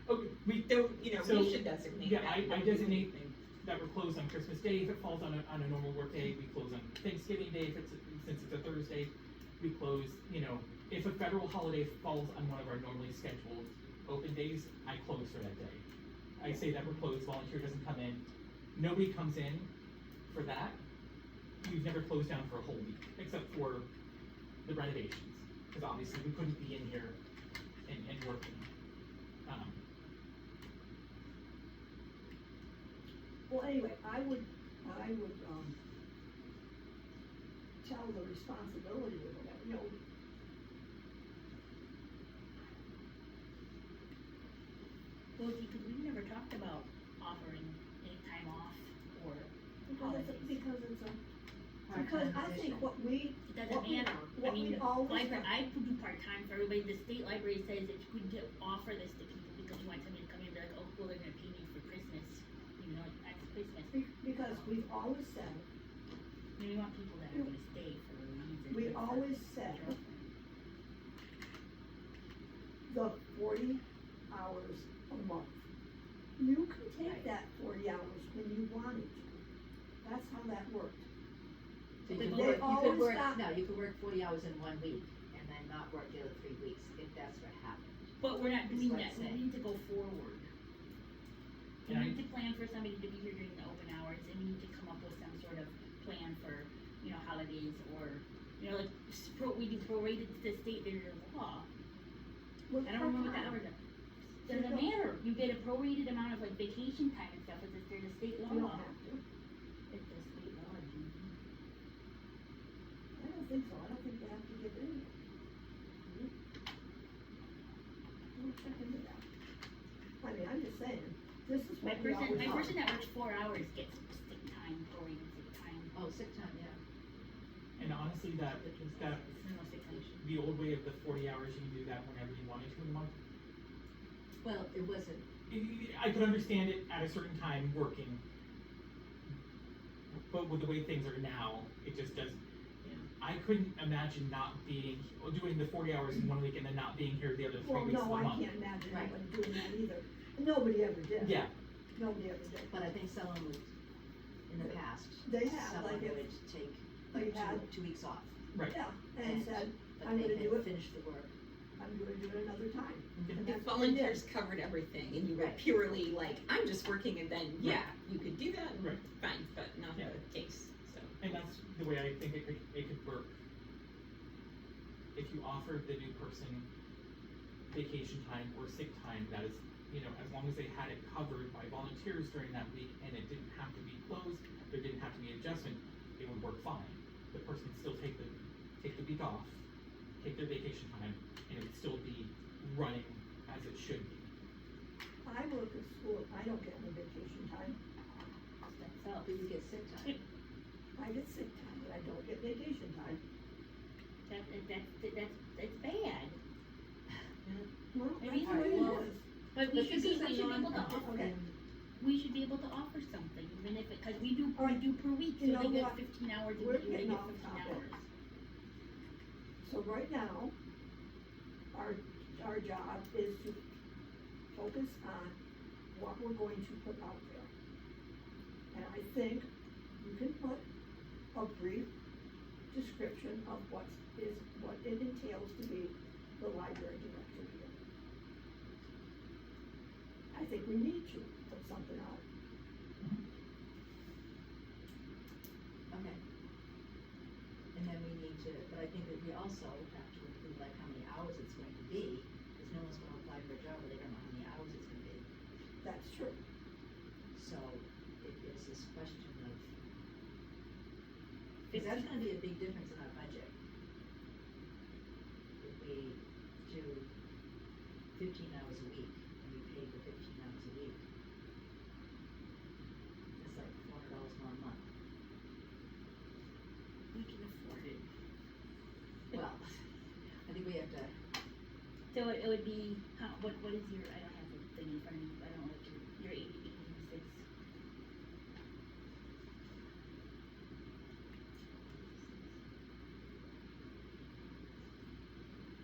Okay, we don't, So, we should designate yeah, that. I Don't do designate anything. that we're closed on Christmas Day. If it falls on a normal work day, we close on Thanksgiving Day. Since it's a Thursday, we close, if a federal holiday falls on one of our normally scheduled open days, I close for that day. I say that we're closed, volunteer doesn't come in, nobody comes in for that. We've never closed down for a whole week, except for the renovations, because obviously we couldn't be in here and working. Well, anyway, I would, tell the responsibility or whatever, Well, because we never talked about offering any time off or because it's a, Part-time because I think position. what we, it doesn't What we- matter. what I mean, we always library, have- I could do part-time for everybody. The state library says that you couldn't offer this to people because you want somebody to come in and be like, oh, well, they're gonna pay me for Christmas, even though it's Christmas. because we've always said, I mean, we want people that are gonna stay for a reason. we for always said girlfriend. the 40 hours a month. You can take Right. that 40 hours when you wanted to. That's how that worked. So you They could work, always got- you could work 40 hours in 1 week and then not work the other 3 weeks, if that's what happened. But we're not That's doing what that, I'm we saying. need to go forward. We And I- need to plan for somebody to be here during the open hours, and we need to come up with some sort of plan for, holidays, or, like, we do prorated to the state, there's a law. With I don't remember what the part-time. hours are. Doesn't matter, you get a prorated amount of like vacation time and stuff, if there's a state law. You don't have to. It's a state law, Judy. I don't think so. I don't think you have to give any. We'll check into that. I mean, I'm just saying, this is My what we person, always my are. person that works 4 hours gets sick time, prorated sick time. Oh, sick time, yeah. And honestly, that, It's no sick time. the old way of the 40 hours, you can do that whenever you wanted to in a month. Well, it wasn't, I could understand it at a certain time working, but with the way things are now, it just does. Yeah. I couldn't imagine not being, doing the 40 hours in 1 week and then not being here the other 3 Well, weeks of no, the I month. can't imagine Right. anyone doing that either. Nobody ever did. Yeah, Nobody ever did. but I think someone would, in the past, They have, someone like if would take we like had- 2 weeks off, right. Yeah, and said, but I'm they gonna do had it. finished the work. I'm gonna do it another time. And If that's what they did. volunteers covered everything and you were Right. purely like, I'm just working and then, yeah, you could do that, Right. fine, but not Yeah. the case, so. And that's the way I think it could work. If you offered the new person vacation time or sick time, that is, as long as they had it covered by volunteers during that week and it didn't have to be closed, there didn't have to be adjustment, it would work fine. The person would still take the week off, take their vacation time, and it would still be running as it should be. I work at school, I don't get any vacation time. So, but you get sick time. I get sick time, but I don't get vacation time. That's bad. Well, I that's mean, the way it well, is. But we But should this is a be able to, non-profit. Okay. we should be able to offer something, even if cause we do All right. per week, so You know they get what? 15 hours a We're week, they getting get off 15 topic. hours. So right now, our job is to focus on what we're going to put out there. And I think you can put a brief description of what it entails to be the library director here. I think we need to put something out. Okay. And then we need to, but I think that we also have to include like how many hours it's going to be, because no one's gonna apply for a job where they don't know how many hours it's gonna be. That's true. So it is this question of, because that's gonna be a big difference in our budget. If we do 15 hours a week, and we pay for 15 hours a week, it's like $400 more a month. We can afford it. Well, I think we have to, So it would be, what is your, I don't have the thing in front of me, I don't know what your 86.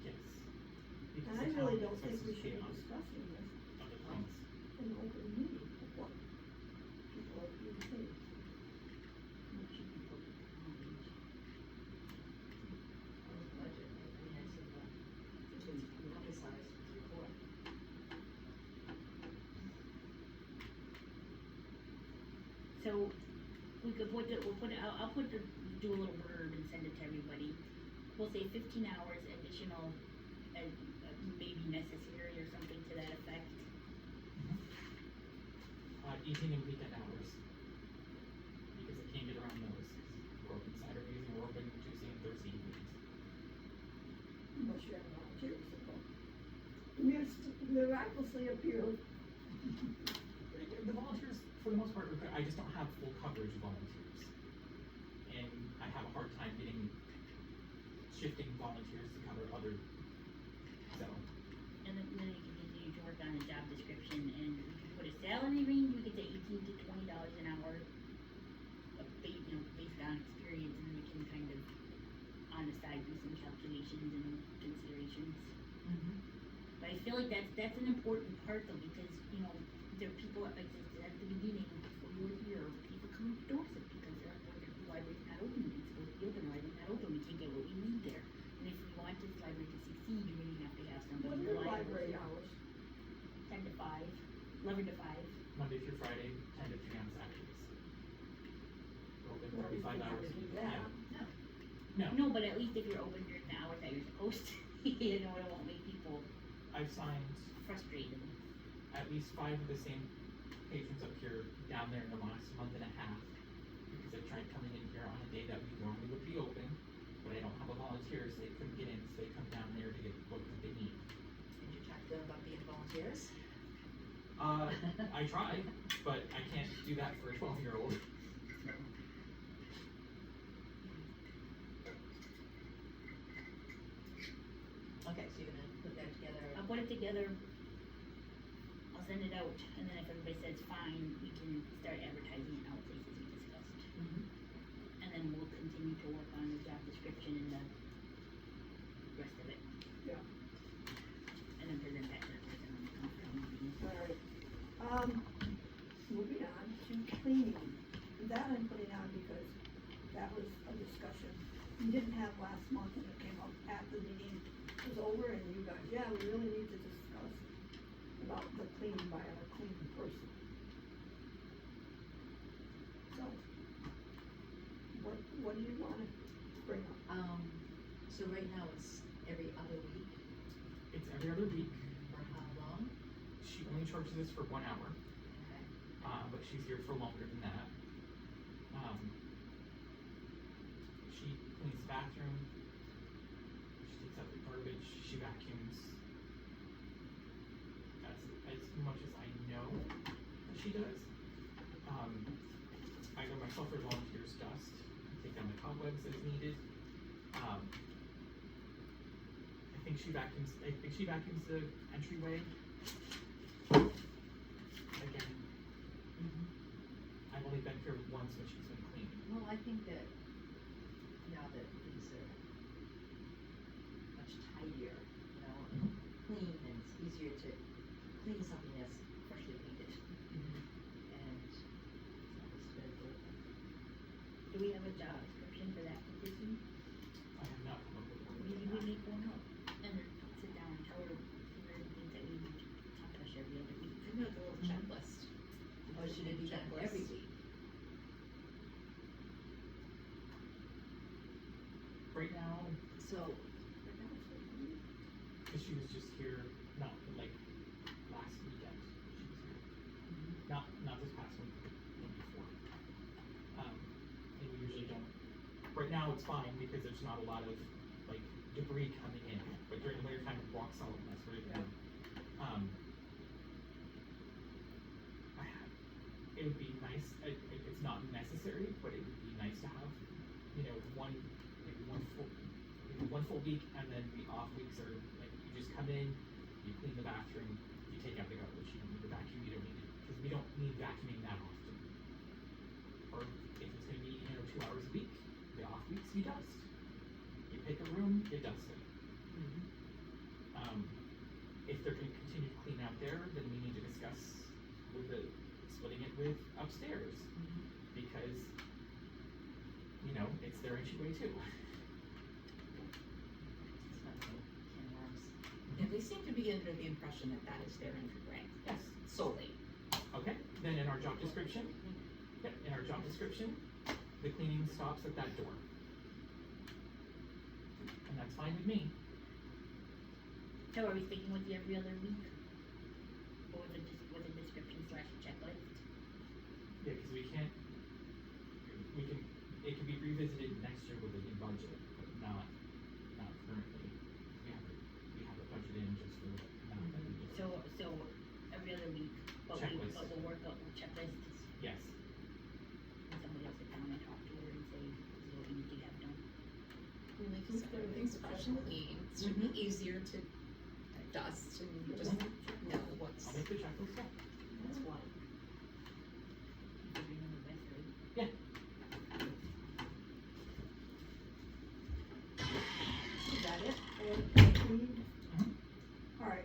Yes. And I really don't think we should be discussing this Other things. in an open meeting of what people are being paid. budget, I mean, I said, we emphasize the report. So we could put it, I'll put the, do a little blurb and send it to everybody. We'll say 15 hours additional, maybe necessary or something to that effect. Evening and weekend hours. Because I can't get around those, because we're open Saturdays and we're open Tuesday and Thursday evenings. Unless you have volunteers that go. Miraculously appear. The volunteers, for the most part, are good. I just don't have full coverage of volunteers. And I have a hard time shifting volunteers to cover other, so. And then you can continue to work on the job description and we can put a salary range, we could say $18 to $20 an hour. Based on experience, and then we can kind of, on the side, do some calculations and considerations. But I feel like that's an important part though, because, there are people, like I said at the beginning, before you were here, people come to Dorset because the library's not open, it's supposed to be open, the library's not open, we can't get what we need there. And if we want this library to succeed, you're gonna have to have What somebody are your reliable. library hours? 10 to 5, 11 to 5. Monday through Friday, 10 to 3 on Saturdays. Open Well, we 35 can hours. do Yeah. that. No, No, but at least if you're open during the hours that you're supposed to, it won't make people I've signed frustrated. at least 5 of the same patrons up here down there in the last month and a half. Because they tried coming in here on a day that we normally would be open, but I don't have a volunteer, so they couldn't get in, so they come down there to get the book that they need. Did you talk to them about being volunteers? I try, but I can't do that for a 12-year-old. Okay, so you're gonna put that together, I'll put it together I'll send it out, and then if everybody says fine, we can start advertising it out places we discussed. And then we'll continue to work on the job description and the rest of it. Yeah. And then present that to the person on the conference meeting. Alright, moving on to cleaning. That I'm putting on because that was a discussion we didn't have last month and it came up at the meeting. It was over and you guys, yeah, we really need to discuss about the cleaning by a cleaning person. So, what do you wanna bring up? So right now it's every other week, It's every other week. for how long? She only charges us for 1 hour, Okay. but she's here for longer than that. She cleans the bathroom, she takes out the garbage, she vacuums. That's as much as I know that she does. Either myself or volunteers dust, take down the cobwebs as needed. I think she vacuums the entryway. Again, I've only been here once when she's been cleaning. Well, I think that now that things are much tidier, you know, clean, and it's easier to clean something that's freshly painted, and it's not as good. Do we have a job description for that position? I have not come up with one. Maybe we make one up, and then sit down and tell her the things that we need to accomplish every other week. I know the little checklist. Or should it be done every week? Right now, So, because she was just here, not like last weekend, she was here. Not this past one, the one before. And we usually don't, right now it's fine because there's not a lot of like debris coming in, but during the winter time it walks all of that sort of thing. It would be nice, it's not necessary, but it would be nice to have, you know, maybe one full week, and then the off weeks are like, you just come in, you clean the bathroom, you take out the garbage, you don't need the vacuum, you don't need it, because we don't need vacuuming that often. Or if it's gonna be, you know, 2 hours a week, the off weeks, you dust. You pick a room, you dust it. If they're gonna continue to clean out there, then we need to discuss splitting it with upstairs, because, you know, it's their entryway too. it's not so can of worms. Yeah, they seem to be under the impression that that is their entryway. Yes. Solely. Okay, then in our job description, the cleaning stops at that door. And that's fine with me. So are we sticking with the every other week? Or with a description / checklist? Yeah, because it can be revisited next year with a new budget, but not currently. We have it budgeted in just for the amount that we do. So every other week, but Checklist. we'll work out the checklist, Yes, and somebody will sit down and talk to her and say, this is what we need to have done. Like you said, everything's fresh and clean. It should be easier to dust and just know what's I'll make the checklist up. what. You're doing the best, right? Yeah. Is that it? Alright,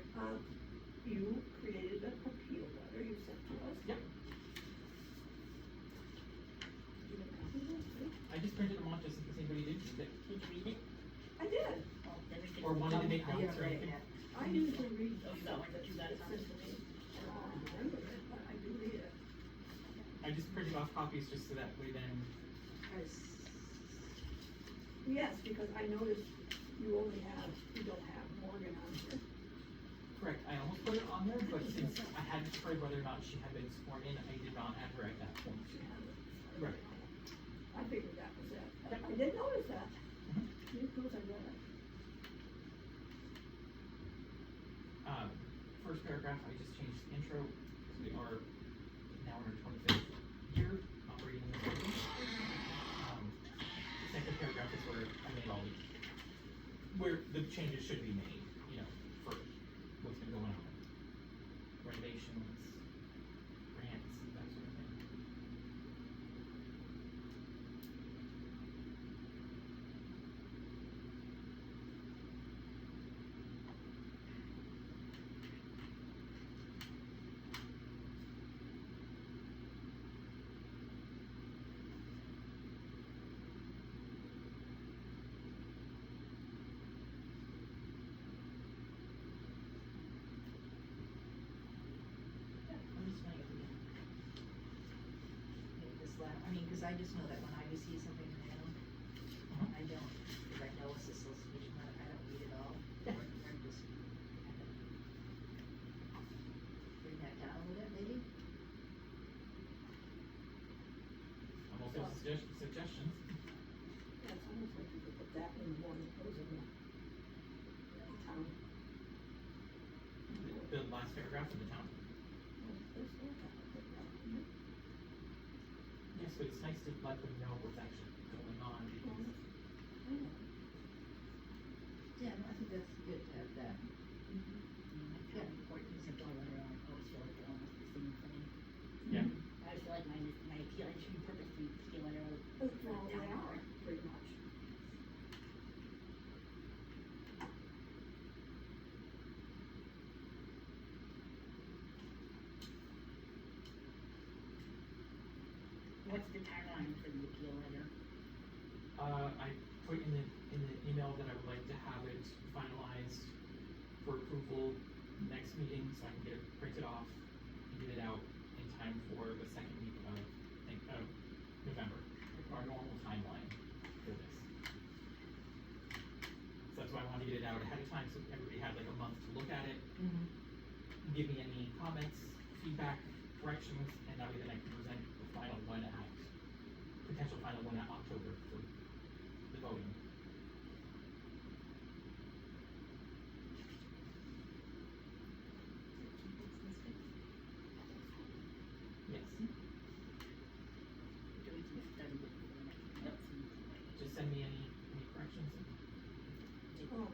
you created an appeal letter you sent to us. Yep. Did you make copies of it? I just printed them off just in case anybody did use it, Did you read it? I did. Oh, then we or wanted to make I notes haven't or read it anything. yet. I usually read. Oh, you got one, but you got it on It's the just- I don't remember it, but I do read it. I just printed off copies just so that way then, Yes, because I noticed you don't have Morgan on here. correct, I almost put it on there, but since I hadn't heard whether or not she had been sworn in, I did not add her at that point. She hasn't. Right. I figured that was it. Yep. I did notice that. Mhm. You prove I read it. First paragraph, I just changed the intro, because we are now in our 25th year operating in the building. The second paragraph is where I made where the changes should be made, you know, for what's been going on. Renovation donations, grants, that sort of thing. I'm just wondering if we can make this last, I mean, cause I just know that when I receive something in the mail, I don't, cause I know it's a solicitation letter, I don't read it all, or just kind of bring that down a little bit, maybe? I'm also suggestions. Yeah, it's almost like you could put that in one that goes in the town. The last paragraph of the town. Yes, but it's nice to let them know what's actually going on. Yeah, no, I think that's good to have that. Yeah, important is a dollar, I always feel like they're almost the same thing. Yeah. I always feel like my appeal, I should be purposely appealing or Well, they are, pretty much. what's the timeline for the appeal letter? I put in the email that I would like to have it finalized for approval next meeting, so I can get it printed off and get it out in time for the second week of, November, our normal timeline for this. So that's why I wanted to get it out ahead of time, so everybody had like a month to look at it, give me any comments, feedback, corrections, and that way then I can present the final one at, potential final one at October for the voting. Yes, Do we just start with the next just send me any corrections. Oh,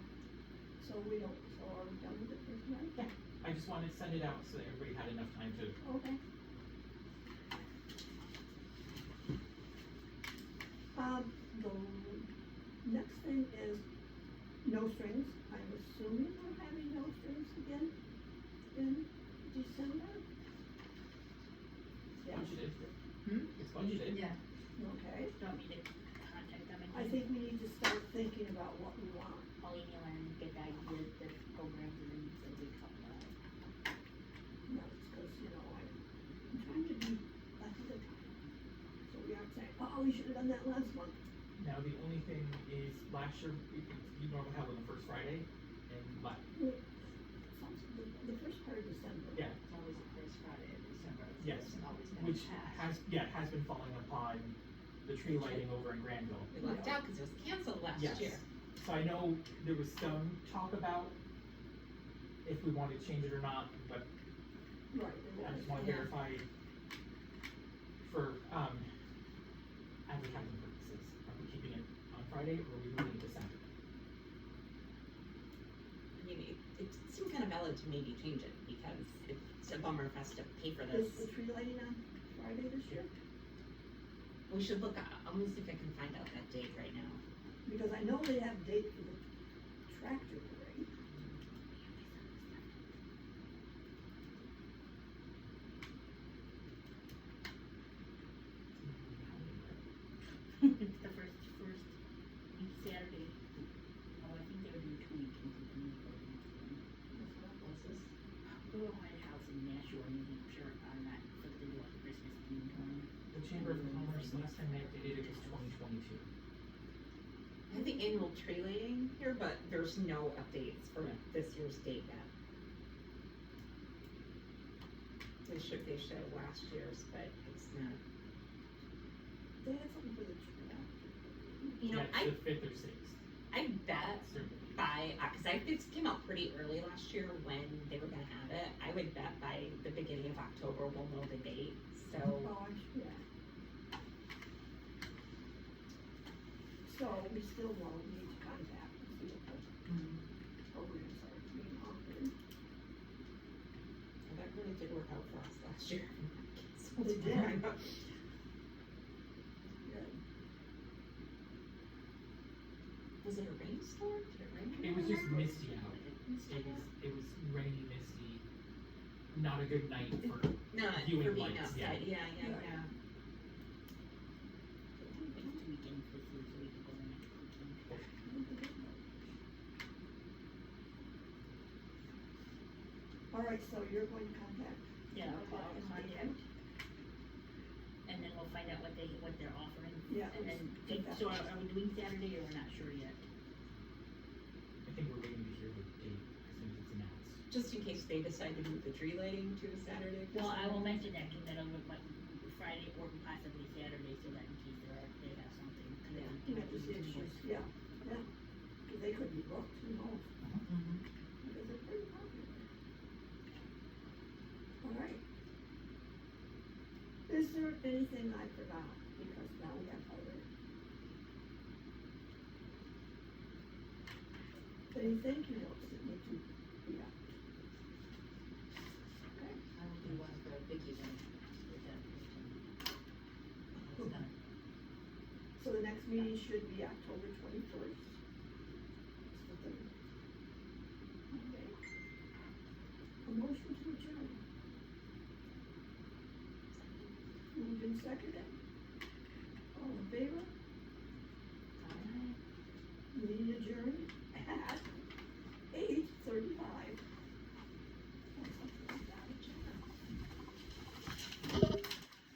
so we don't, so are we done with it for tonight? Yeah. I just wanted to send it out so that everybody had enough time to, Okay. The next thing is no strings. I'm assuming we're having no strings again in December? Yes, budgeted. Hmm? It's budgeted. Yeah. okay. Do you want me to contact them again? I think we need to start thinking about what we want. I'll email and get the idea, the programs, and then so we talk about it. No, it's because, I'm trying to be ahead of time. So we aren't saying, oh, we should have done that last month. Now, the only thing is, last year, you normally have on the first Friday, and The first part of December. yeah, It's always the first Friday of December. Yes, It's always been which passed. has been falling upon the tree lighting over in Granville. We lucked out because it was canceled last Yes. year. So I know there was some talk about if we wanted to change it or not, but Right. I just wanna Yeah. verify for, advertising purposes, are we keeping it on Friday or are we moving it to Saturday? I mean, it seemed kind of valid to maybe change it because it's a bummer for us to pay for Is this. the tree lighting on Friday this year? We should look, I'm gonna see if I can find out that date right now. Because I know they have a date for the tractor parade. It's the first each Saturday. Oh, I think they were doing 2 weekends in April. What's this? Go to my house in Nashua, New Hampshire, on that, but they do like Christmas themed one. The Chamber of Commerce, last time they updated it was 2022. I have the annual tree lighting here, but there's no updates for Yeah. this year's date yet. They show last year's, but it's not. They had something for the tractor. You know, Yeah, it's the 5th or 6th. I bet Certainly. by, cause this came out pretty early last year when they were gonna have it. I would bet by the beginning of October we'll know the date, so. Oh, yeah. So we still will need to contact and see what the programs are being offered. That really did work last year. They did. Good. Was it a rainstorm? Did it rain? It was just misty out. It was rainy, misty, not a good night for Not viewing for being lights, outside, yeah. Yeah. Next weekend, this is the week of the next weekend. All right, so you're going to contact. Yeah, I'll contact. And then we'll find out what they're offering. Yeah. And then, Get that. so are we doing Saturday or we're not sure yet? I think we're waiting to hear the date as soon as it's announced. Just in case they decide to move the tree lighting to a Saturday. for Well, I will some- mention that, cause that'll look like Friday or possibly Saturday, so that in case they have something. And then we You can have to see do issues, it. yeah, because they could be booked, who knows, because they're pretty popular. All right. Is there anything I forgot, because now we have other. Any thank you notes that need to be out? Okay. I will do one for Vicky then, with that information. So the next meeting should be October 21st. Okay. A motion to adjourn. Moved and seconded. All in favor?